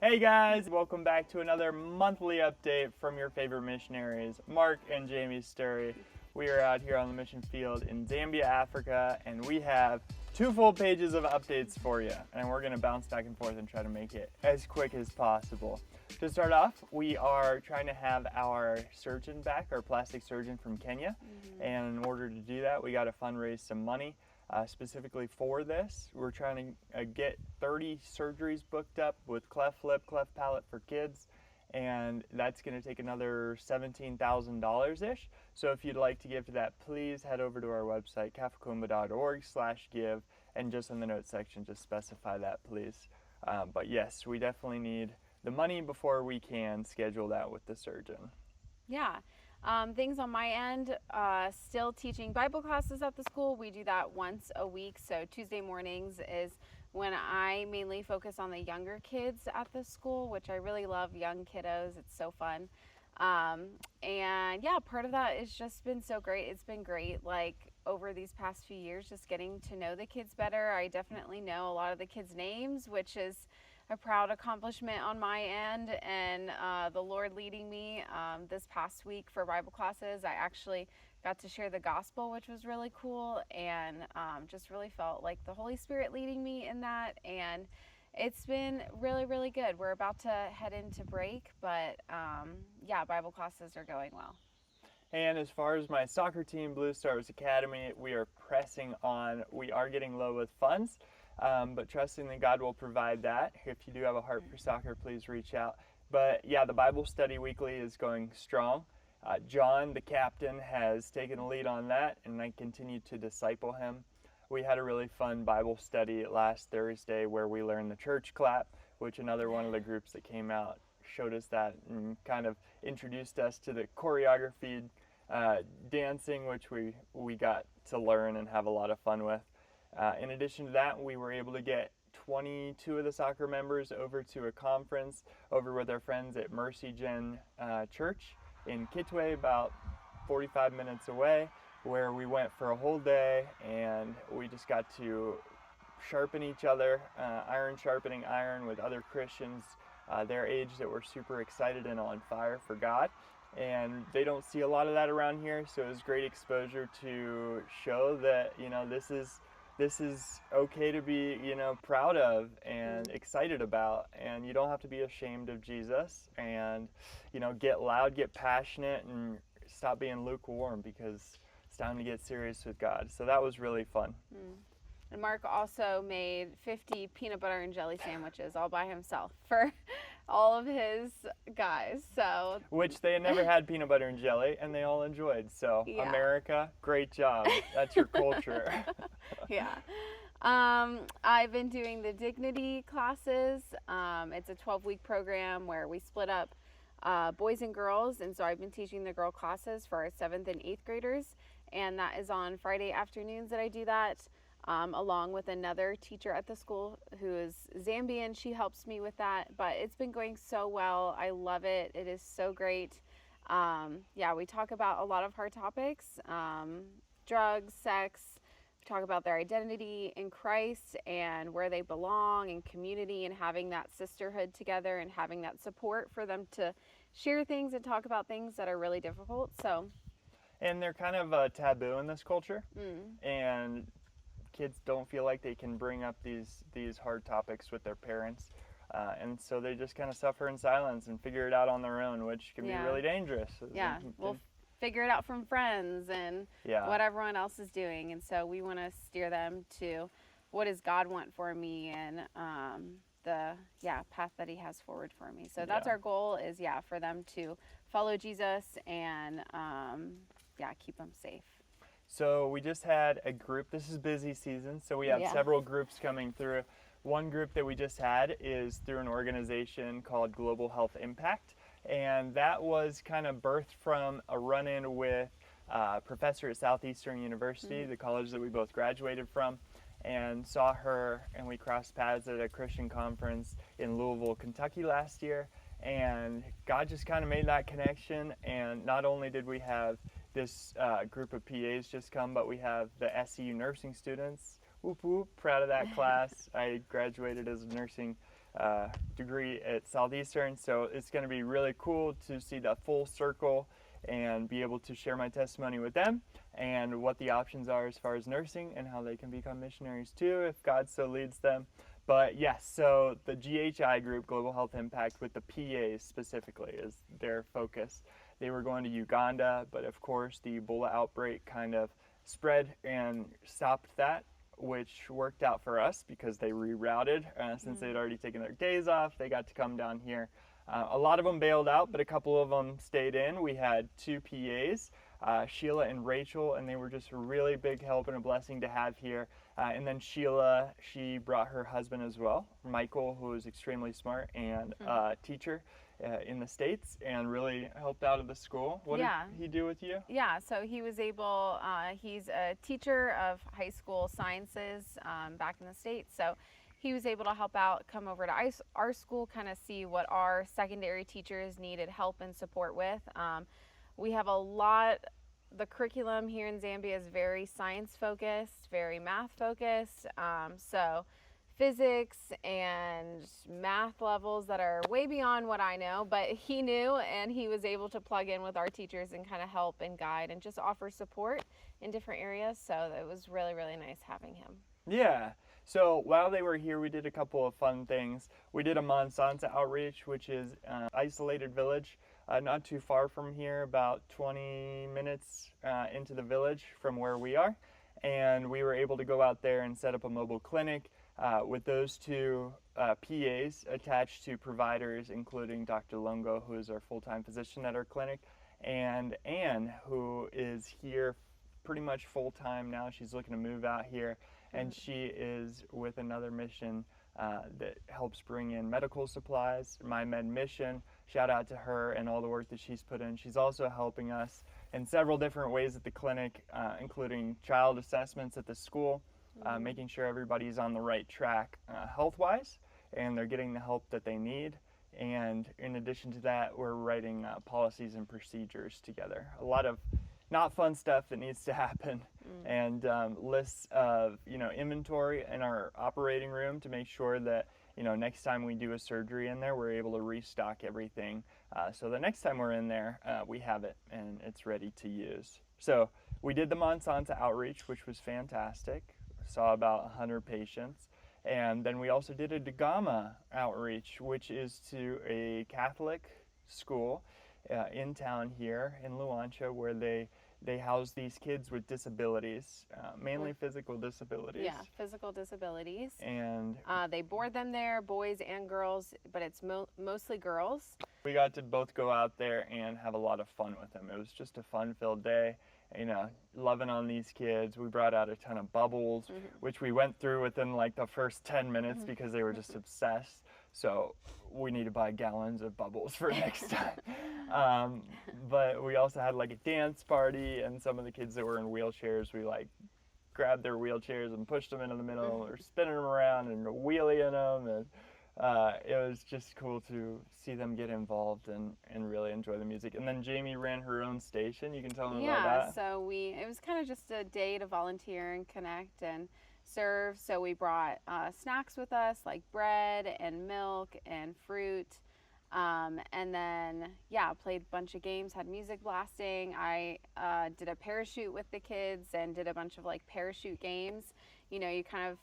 Hey guys, welcome back to another monthly update from your favorite missionaries, Mark and Jamie Sturry. We are out here on the mission field in Zambia, Africa, and we have 2 full pages of updates for you. And we're going to bounce back and forth and try to make it as quick as possible. To start off, we are trying to have our surgeon back, our plastic surgeon from Kenya. And in order to do that, we got to fundraise some money. Specifically for this, we're trying to get 30 surgeries booked up with cleft lip, cleft palate for kids, and that's going to take another $17,000-ish. So if you'd like to give to that, please head over to our website, kafakumba.org/give, and just in the notes section, just specify that, please. But yes, we definitely need the money before we can schedule that with the surgeon. Yeah. Things on my end, still teaching Bible classes at the school. We do that once a week. So Tuesday mornings is when I mainly focus on the younger kids at the school, which I really love young kiddos. It's so fun. And yeah, part of that has just been so great. It's been great, like over these past few years, just getting to know the kids better. I definitely know a lot of the kids' names, which is a proud accomplishment on my end, and the Lord leading me this past week for Bible classes. I actually got to share the gospel, which was really cool, and just really felt like the Holy Spirit leading me in that, and it's been really, really good. We're about to head into break, but yeah, Bible classes are going well. And as far as my soccer team, Blue Stars Academy, we are pressing on. We are getting low with funds, but trusting that God will provide that. If you do have a heart for soccer, please reach out. But yeah, the Bible study weekly is going strong. John, the captain, has taken the lead on that, and I continue to disciple him. We had a really fun Bible study last Thursday where we learned the church clap, which another one of the groups that came out showed us that and kind of introduced us to the choreography dancing, which we got to learn and have a lot of fun with. In addition to that, we were able to get 22 of the soccer members over to a conference over with our friends at Mercy Gen Church in Kitwe, about 45 minutes away, where we went for a whole day and we just got to sharpen each other, iron sharpening iron with other Christians their age that were super excited and on fire for God. And they don't see a lot of that around here, so it was great exposure to show that, this is okay to be, proud of and excited about, and you don't have to be ashamed of Jesus, and, get loud, get passionate, and stop being lukewarm, because it's time to get serious with God. So that was really fun. And Mark also made 50 peanut butter and jelly sandwiches all by himself for all of his guys. So Which they had never had peanut butter and jelly, and they all enjoyed. So yeah. America, great job. That's your culture. Yeah. I've been doing the Dignity classes. It's a 12-week program where we split up boys and girls, and so I've been teaching the girl classes for our 7th and 8th graders, and that is on Friday afternoons that I do that. Along with another teacher at the school who is Zambian. She helps me with that, but it's been going so well. I love it. It is so great. Yeah, we talk about a lot of hard topics, drugs, sex. We talk about their identity in Christ and where they belong in community, and having that sisterhood together and having that support for them to share things and talk about things that are really difficult. And they're kind of taboo in this culture, and kids don't feel like they can bring up these hard topics with their parents, and so they just kind of suffer in silence and figure it out on their own, which can be really dangerous. Yeah, we'll figure it out from friends and what everyone else is doing, and so we want to steer them to what does God want for me, and the path that He has forward for me. So that's our goal, is for them to follow Jesus and keep them safe. So we just had a group. This is busy season, so we have several groups coming through. One group that we just had is through an organization called Global Health Impact, and that was kind of birthed from a run-in with a professor at Southeastern University, the college that we both graduated from, and saw her, and we crossed paths at a Christian conference in Louisville, Kentucky last year, and God just kind of made that connection. And not only did we have this group of PAs just come, but we have the SCU nursing students. Whoop whoop, proud of that class. I graduated as a nursing degree at Southeastern. So it's going to be really cool to see the full circle and be able to share my testimony with them and what the options are as far as nursing and how they can become missionaries too if God so leads them. But yes, so the GHI group, Global Health Impact, with the PAs specifically is their focus. They were going to Uganda, but of course the Ebola outbreak kind of spread and stopped that, which worked out for us because they rerouted. Since they'd already taken their days off, they got to come down here. A lot of them bailed out, but a couple of them stayed in. We had 2 PAs, Sheila and Rachel, and they were just a really big help and a blessing to have here. And then Sheila, she brought her husband as well, Michael, who is extremely smart and teacher in the States and really helped out at the school. What did he do with you? Yeah, so he was able, he's a teacher of high school sciences back in the States. So he was able to help out, come over to our school, kind of see what our secondary teachers needed help and support with. We have a lot, the curriculum here in Zambia is very science focused, very math focused. So physics and math levels that are way beyond what I know, but he knew and he was able to plug in with our teachers and kind of help and guide and just offer support in different areas. So it was really, really nice having him. Yeah. So while they were here, we did a couple of fun things. We did a Monsanto outreach, which is an isolated village not too far from here, about 20 minutes into the village from where we are. And we were able to go out there and set up a mobile clinic with those 2 PAs attached to providers, including Dr. Longo, who is our full-time physician at our clinic, and Anne, who is here pretty much full-time now. She's looking to move out here. And she is with another mission that helps bring in medical supplies, My Med Mission. Shout out to her and all the work that she's put in. She's also helping us in several different ways at the clinic, including child assessments at the school, making sure everybody's on the right track health-wise and they're getting the help that they need. And in addition to that, we're writing policies and procedures together. A lot of not fun stuff that needs to happen, and lists of inventory in our operating room to make sure that next time we do a surgery in there, we're able to restock everything. So the next time we're in there, we have it and it's ready to use. So we did the Monsanto outreach, which was fantastic. Saw about 100 patients. And then we also did a Dagama outreach, which is to a Catholic school in town here in Luancha, where they house these kids with disabilities, mainly physical disabilities. Yeah, physical disabilities. And they board them there, boys and girls, but it's mostly girls. We got to both go out there and have a lot of fun with them. It was just a fun-filled day, loving on these kids. We brought out a ton of bubbles, which we went through within like the first 10 minutes because they were just obsessed. So we need to buy gallons of bubbles for next time. But we also had like a dance party, and some of the kids that were in wheelchairs, we like grabbed their wheelchairs and pushed them into the middle or spinning them around and wheeling them. And it was just cool to see them get involved and really enjoy the music. And then Jamie ran her own station. You can tell them about that. Yeah, so it was kind of just a day to volunteer and connect and serve. So we brought snacks with us, like bread and milk and fruit. And then, played a bunch of games, had music blasting. I did a parachute with the kids and did a bunch of like parachute games. You kind of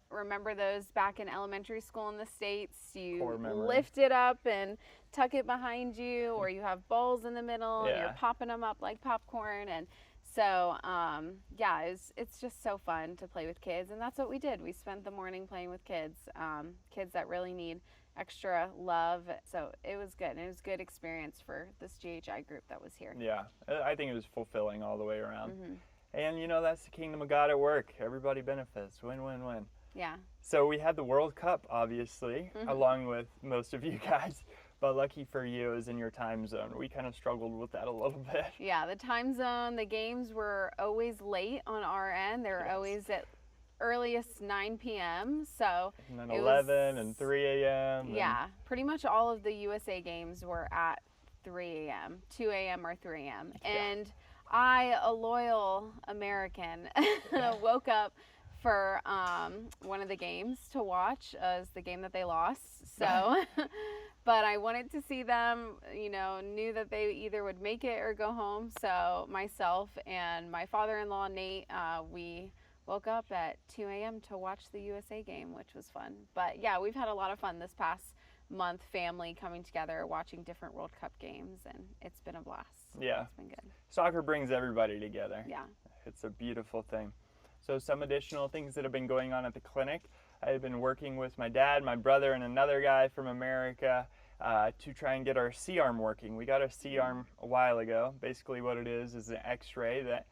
remember those back in elementary school in the States. You lift it up and tuck it behind you, or you have balls in the middle and you're popping them up like popcorn. And so, it's just so fun to play with kids. And that's what we did. We spent the morning playing with kids, kids that really need extra love. So it was good. And it was a good experience for this GHI group that was here. Yeah, I think it was fulfilling all the way around. And that's the kingdom of God at work. Everybody benefits. Win, win, win. Yeah. So we had the World Cup, obviously, along with most of you guys. But lucky for you, it was in your time zone. We kind of struggled with that a little bit. Yeah, the time zone, the games were always late on our end. They were always at earliest 9 p.m. So and then 11 and 3 a.m. Yeah, pretty much all of the USA games were at 3 a.m., 2 a.m. or 3 a.m. And I, a loyal American, woke up for one of the games to watch, is the game that they lost. So, but I wanted to see them, knew that they either would make it or go home. So myself and my father-in-law, Nate, we woke up at 2 a.m. to watch the USA game, which was fun. But yeah, we've had a lot of fun this past month, family coming together, watching different World Cup games, and it's been a blast. Yeah. It's been good. Soccer brings everybody together. Yeah. It's a beautiful thing. So some additional things that have been going on at the clinic. I've been working with my dad, my brother, and another guy from America to try and get our C-arm working. We got a C-arm a while ago. Basically what it is an x-ray that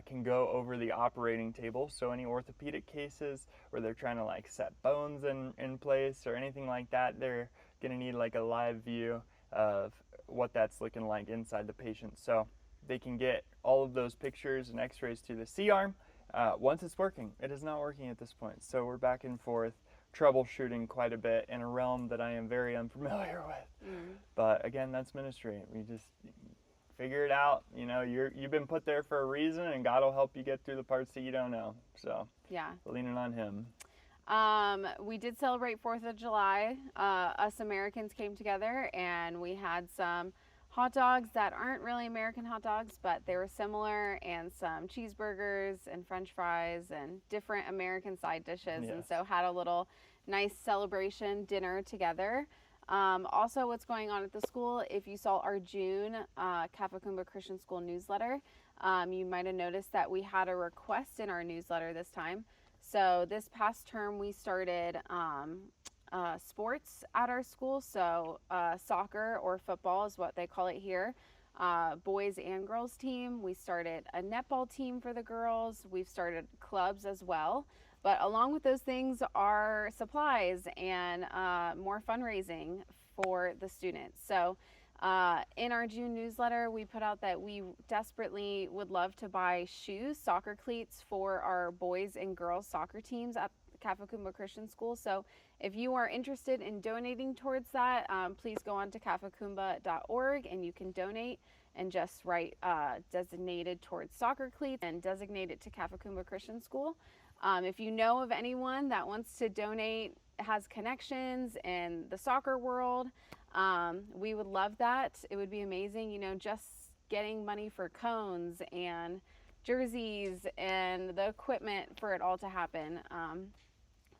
can go over the operating table. So any orthopedic cases where they're trying to like set bones in place or anything like that, they're gonna need like a live view of what that's looking like inside the patient. So they can get all of those pictures and x-rays to the C-arm once it's working. It is not working at this point. So we're back and forth troubleshooting quite a bit in a realm that I am very unfamiliar with. But again, that's ministry. We just figure it out. You've been put there for a reason, and God will help you get through the parts that you don't know. So yeah, leaning on Him. We did celebrate 4th of July. Us Americans came together and we had some hot dogs that aren't really American hot dogs, but they were similar, and some cheeseburgers and French fries and different American side dishes. Yes. And so had a little nice celebration dinner together. Also, what's going on at the school, if you saw our June Kafakumba Christian School newsletter, you might have noticed that we had a request in our newsletter this time. So this past term we started sports at our school. So soccer, or football is what they call it here, boys and girls team. We started a netball team for the girls. We've started clubs as well. But along with those things are supplies and more fundraising for the students. So in our June newsletter, we put out that we desperately would love to buy shoes, soccer cleats for our boys and girls soccer teams at Kafakumba Christian School. So if you are interested in donating towards that, please go on to kafakumba.org and you can donate and just write designated towards soccer cleats and designate it to Kafakumba Christian School. If you know of anyone that wants to donate, has connections in the soccer world, we would love that. It would be amazing, just getting money for cones and jerseys and the equipment for it all to happen.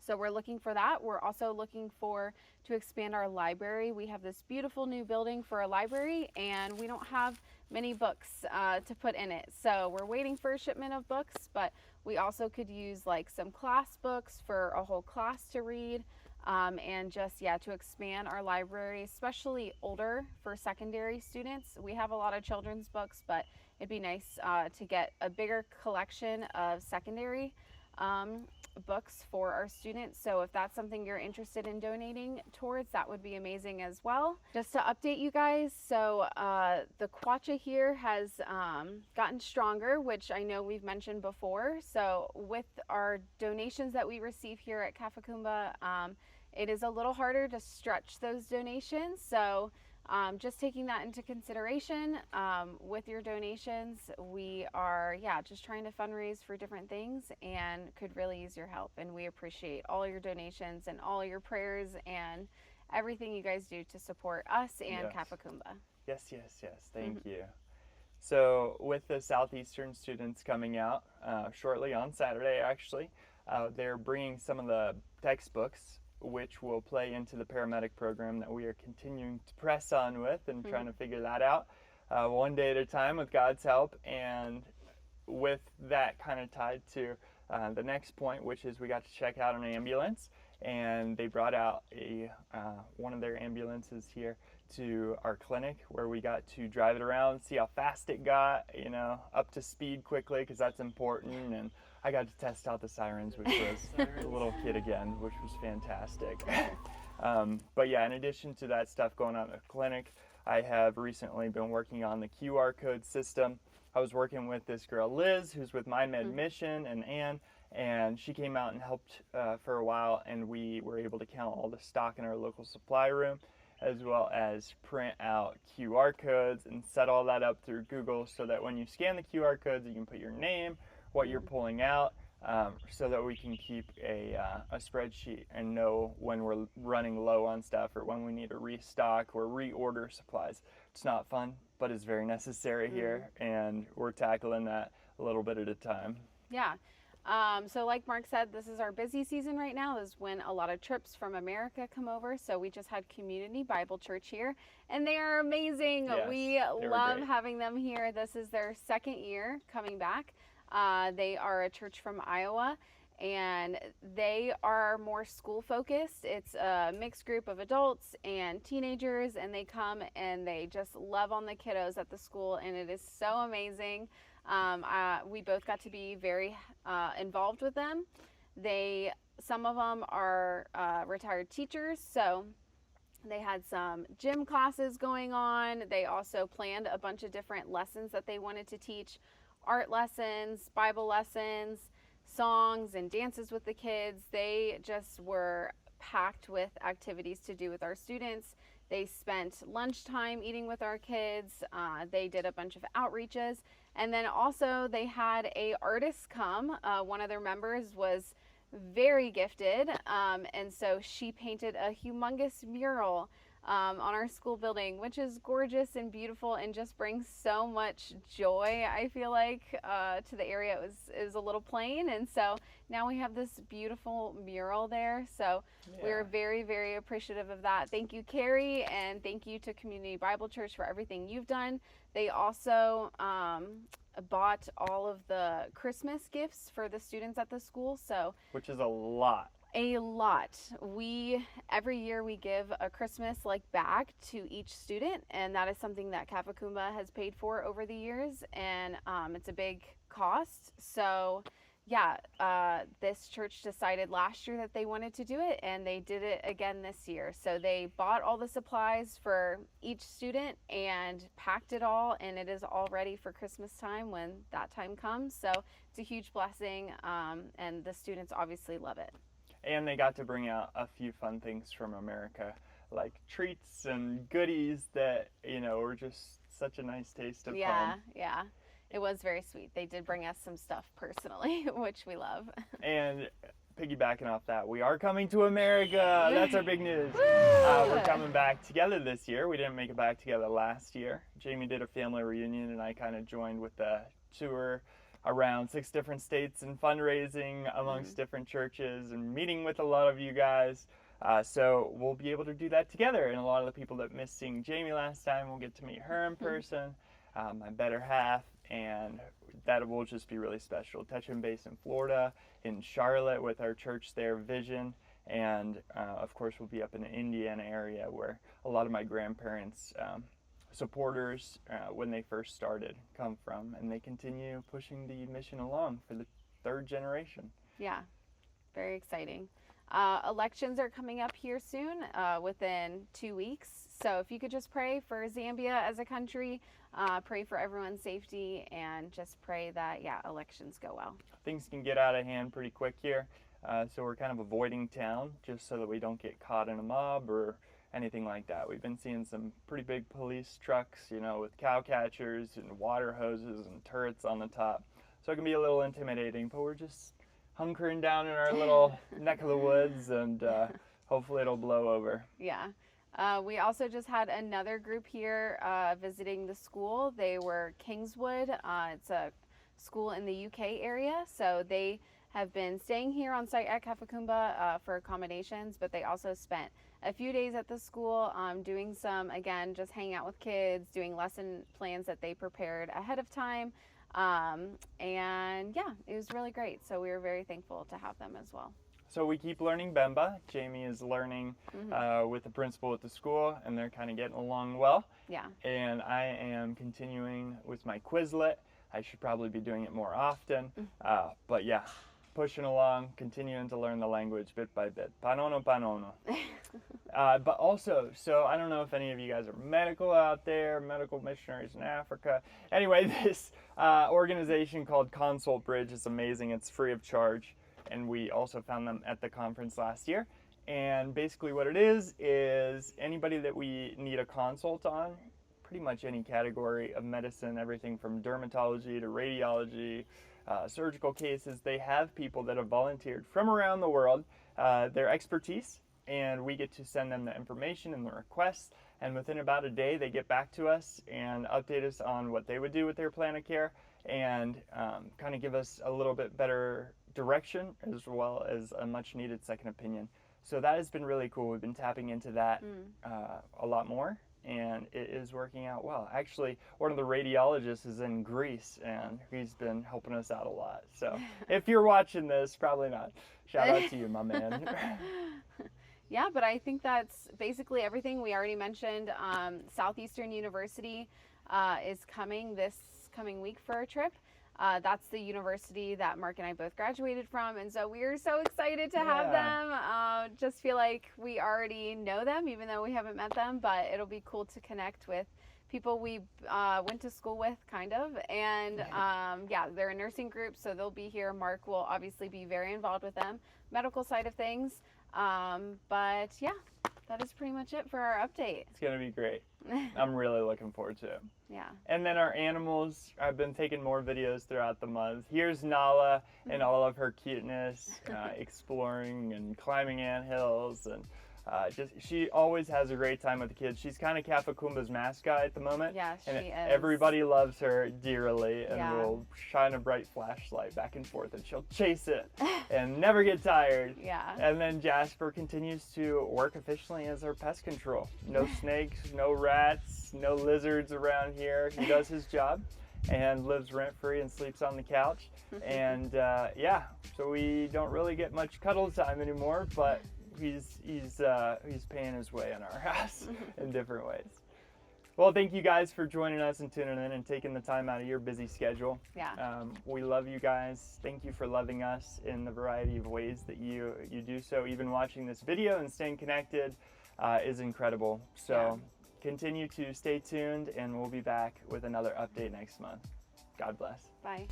So we're looking for that. We're also looking to expand our library. We have this beautiful new building for a library, and we don't have many books to put in it. So we're waiting for a shipment of books, but we also could use like some class books for a whole class to read, and just, to expand our library, especially older for secondary students. We have a lot of children's books, but it'd be nice to get a bigger collection of secondary books for our students. So if that's something you're interested in donating towards, that would be amazing as well. Just to update you guys, so the kwacha here has gotten stronger, which I know we've mentioned before. So with our donations that we receive here at Kafakumba, it is a little harder to stretch those donations. So just taking that into consideration with your donations. We are just trying to fundraise for different things and could really use your help, and we appreciate all your donations and all your prayers and everything you guys do to support us and Kafakumba. Yes, thank you. So with the Southeastern students coming out shortly on Saturday, actually, they're bringing some of the textbooks which will play into the paramedic program that we are continuing to press on with and trying to figure that out one day at a time with God's help. And with that kind of tied to the next point, which is we got to check out an ambulance, and they brought out one of their ambulances here to our clinic, where we got to drive it around, see how fast it got, up to speed quickly, because that's important. And I got to test out the sirens, which was a little kid again, which was fantastic. But yeah, in addition to that stuff going on at the clinic, I have recently been working on the QR code system. I was working with this girl, Liz, who's with My Med Mission, and Ann, and she came out and helped for a while, and we were able to count all the stock in our local supply room, as well as print out QR codes and set all that up through Google, so that when you scan the QR codes, you can put your name, what you're pulling out, so that we can keep a spreadsheet and know when we're running low on stuff or when we need to restock or reorder supplies. It's not fun, but it's very necessary here, and we're tackling that a little bit at a time. Yeah. So like Mark said, this is our busy season right now. This is when a lot of trips from America come over. So we just had Community Bible Church here, and they are amazing. Yes, we they were love great. having them here. This is their second year coming back. They are a church from Iowa, and they are more school focused. It's a mixed group of adults and teenagers, and they come and they just love on the kiddos at the school, and it is so amazing. We both got to be very involved with them. Some of them are retired teachers, so they had some gym classes going on. They also planned a bunch of different lessons that they wanted to teach: art lessons, Bible lessons, songs, and dances with the kids. They just were packed with activities to do with our students. They spent lunchtime eating with our kids. They did a bunch of outreaches. And then also they had a artist come. One of their members was very gifted. And so she painted a humongous mural on our school building, which is gorgeous and beautiful and just brings so much joy, I feel like, to the area. It was a little plain, and so now we have this beautiful mural there. So we're very, very appreciative of that. Thank you, Carrie, and thank you to Community Bible Church for everything you've done. They also bought all of the Christmas gifts for the students at the school, Which is a lot. A lot. Every year we give a Christmas bag to each student, and that is something that Kafakumba has paid for over the years, and it's a big cost. So this church decided last year that they wanted to do it, and they did it again this year. So they bought all the supplies for each student and packed it all, and it is all ready for Christmas time when that time comes. So it's a huge blessing, and the students obviously love it. And they got to bring out a few fun things from America, like treats and goodies that, were just such a nice taste of home. Yeah. It was very sweet. They did bring us some stuff personally, which we love. And piggybacking off that, we are coming to America. That's our big news. We're coming back together this year. We didn't make it back together last year. Jamie did a family reunion, and I kind of joined with the tour around 6 different states and fundraising amongst different churches and meeting with a lot of you guys. So we'll be able to do that together. And a lot of the people that missed seeing Jamie last time will get to meet her in person, my better half, and that will just be really special. Touching base in Florida, in Charlotte with our church there, Vision, and of course we'll be up in the Indiana area where a lot of my grandparents' supporters when they first started come from, and they continue pushing the mission along for the 3rd generation. Yeah, very exciting. Elections are coming up here soon, within 2 weeks. So if you could just pray for Zambia as a country, pray for everyone's safety, and just pray that, elections go well. Things can get out of hand pretty quick here, so we're kind of avoiding town just so that we don't get caught in a mob or anything like that. We've been seeing some pretty big police trucks, with cow catchers and water hoses and turrets on the top. So it can be a little intimidating, but we're just hunkering down in our little neck of the woods, and hopefully it'll blow over. Yeah. We also just had another group here visiting the school. They were Kingswood. It's a school in the UK area, so they have been staying here on site at Kafakumba for accommodations, but they also spent a few days at the school doing some, again, just hanging out with kids, doing lesson plans that they prepared ahead of time. And it was really great. So we were very thankful to have them as well. So we keep learning Bemba. Jamie is learning with the principal at the school, and they're kind of getting along well. Yeah. And I am continuing with my Quizlet. I should probably be doing it more often. But pushing along, continuing to learn the language bit by bit. Panono, panono. But also, so I don't know if any of you guys are medical out there, medical missionaries in Africa. Anyway, this organization called Consult Bridge is amazing. It's free of charge. And we also found them at the conference last year. And basically what it is anybody that we need a consult on, pretty much any category of medicine, everything from dermatology to radiology, surgical cases. They have people that have volunteered from around the world, their expertise, and we get to send them the information and the requests. And within about a day, they get back to us and update us on what they would do with their plan of care, and kind of give us a little bit better direction as well as a much needed second opinion. So that has been really cool. We've been tapping into that a lot more, and it is working out well. Actually, one of the radiologists is in Greece, and he's been helping us out a lot. So if you're watching this, probably not. Shout out to you, my man. Yeah, but I think that's basically everything. We already mentioned Southeastern University is coming this coming week for a trip. That's the university that Mark and I both graduated from, and so we are so excited to have them. Just feel like we already know them, even though we haven't met them, but it'll be cool to connect with people we went to school with, kind of. And yeah, they're a nursing group, so they'll be here. Mark will obviously be very involved with them, medical side of things. But yeah, that is pretty much it for our update. It's going to be great. I'm really looking forward to it. Yeah. And then our animals, I've been taking more videos throughout the month. Here's Nala and all of her cuteness, exploring and climbing anthills, and she always has a great time with the kids. She's kind of Kafakumba's mascot at the moment. Yeah, and she is. Everybody loves her dearly, and Yeah. will shine a bright flashlight back and forth, and she'll chase it and never get tired. Yeah. And then Jasper continues to work efficiently as our pest control. No snakes, no rats, no lizards around here. He does his job and lives rent-free and sleeps on the couch. And yeah, so we don't really get much cuddle time anymore, but he's paying his way in our house in different ways. Well, thank you guys for joining us and tuning in and taking the time out of your busy schedule. Yeah. We love you guys. Thank you for loving us in the variety of ways that you do so. Even watching this video and staying connected is incredible. So continue to stay tuned, and we'll be back with another update next month. God bless. Bye.